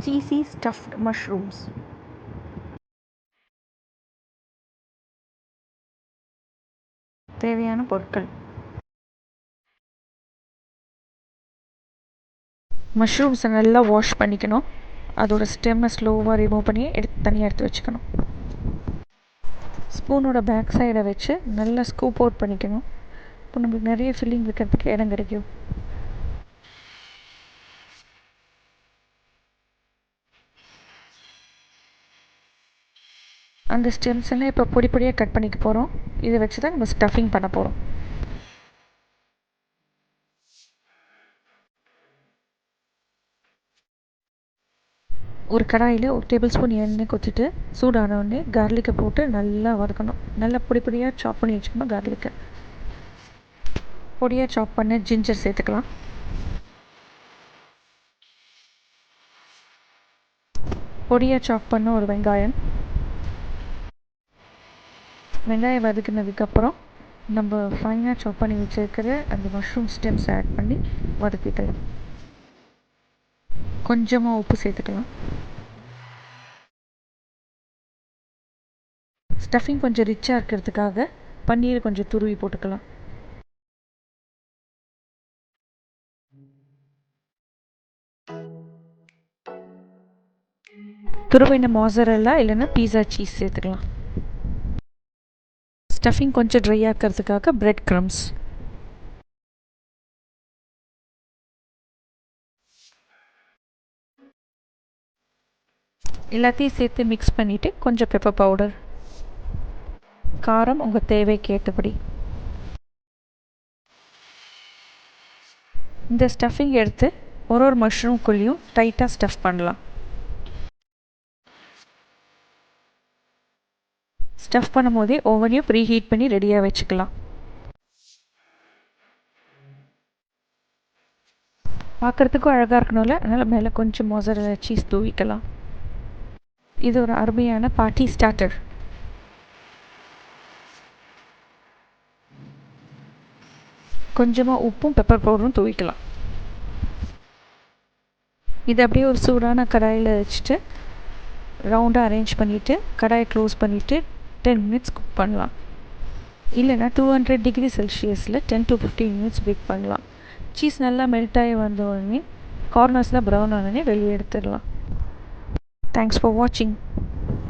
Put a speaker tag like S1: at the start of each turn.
S1: cheesy stuffed mushrooms. தேவையான பொருட்கள்: மஷ்ரூம்ஸை நல்லா வாஷ் பண்ணிக்கணும். அதோட ஸ்டெம்மை ஸ்லோவாக ரிமூவ் பண்ணி தனியாக எடுத்து வச்சுக்கணும். ஸ்பூனோட பேக் சைடை வச்சு நல்லா ஸ்கூப் அவுட் பண்ணிக்கணும். இப்போ நம்மளுக்கு நிறைய ஃபில்லிங் வைக்கிறதுக்கு இடம் கிடைக்கும். அந்த ஸ்டெம்ஸ் எல்லாம் இப்போ பொடி பொடியாக கட் பண்ணிக்க போகிறோம். இதை வச்சு தான் நம்ம ஸ்டஃபிங் பண்ண போகிறோம். ஒரு கடாயில் ஒரு டேபிள் ஸ்பூன் எண்ணெய் கொத்திட்டு சூடானவுடனே கார்லிக்கை போட்டு நல்லா வதக்கணும். நல்லா பொடி பொடியாக சாப் பண்ணி வச்சுக்கணும். கார்லிக்கை பொடியாக சாப் பண்ண ஜிஞ்சர் சேர்த்துக்கலாம். பொடியாக சாப் பண்ண ஒரு வெங்காயம் வதக்கினதுக்கப்புறம் நம்ம ஃபைனாக சாப் பண்ணி வச்சுருக்கிற அந்த மஷ்ரூம் ஸ்டெம்ஸ் ஆட் பண்ணி வதக்கிக்கலாம். கொஞ்சமாக உப்பு சேர்த்துக்கலாம். ஸ்டஃபிங் கொஞ்சம் ரிச்சாக இருக்கிறதுக்காக பன்னீர் கொஞ்சம் துருவி போட்டுக்கலாம். துருவின மொசரெல்லா இல்லைன்னா பீஸா சீஸ் சேர்த்துக்கலாம். ஸ்டஃபிங் கொஞ்சம் ட்ரை ஆக்கிறதுக்காக பிரெட் க்ரம்ஸ். எல்லாத்தையும் சேர்த்து மிக்ஸ் பண்ணிவிட்டு கொஞ்சம் பெப்பர் பவுடர், காரம் உங்கள் தேவைக்கு ஏற்றபடி. இந்த ஸ்டஃபிங் எடுத்து ஒரு மஷ்ரூம்குள்ளேயும் டைட்டாக ஸ்டஃப் பண்ணலாம். ஸ்டஃப் பண்ணும் போதே ஓவனையும் ப்ரீ ஹீட் பண்ணி ரெடியாக வச்சுக்கலாம். பார்க்குறதுக்கும் அழகாக இருக்கணும்ல, அதனால் மேலே கொஞ்சம் மொசரெல்லா சீஸ் தூவிக்கலாம். இது ஒரு அருமையான பார்ட்டி ஸ்டார்டர். கொஞ்சமாக உப்பும் பெப்பர் பவுடரும் தூவிக்கலாம். இது அப்படியே ஒரு சூடான கடாயில் வச்சுட்டு ரவுண்டாக அரேஞ்ச் பண்ணிவிட்டு கடாயை க்ளோஸ் பண்ணிவிட்டு 10 மினிட்ஸ் குக் பண்ணலாம். இல்லைனா 200 டிகிரி செல்சியஸில் 10 to 15 மினிட்ஸ் பேக் பண்ணலாம். சீஸ் நல்லா மெல்ட் ஆகி வந்த உடனே கார்னர்ஸ்லாம் ப்ரௌன் ஆனோடனே வெளியே எடுத்துடலாம். தேங்க்ஸ் ஃபார் வாட்சிங்.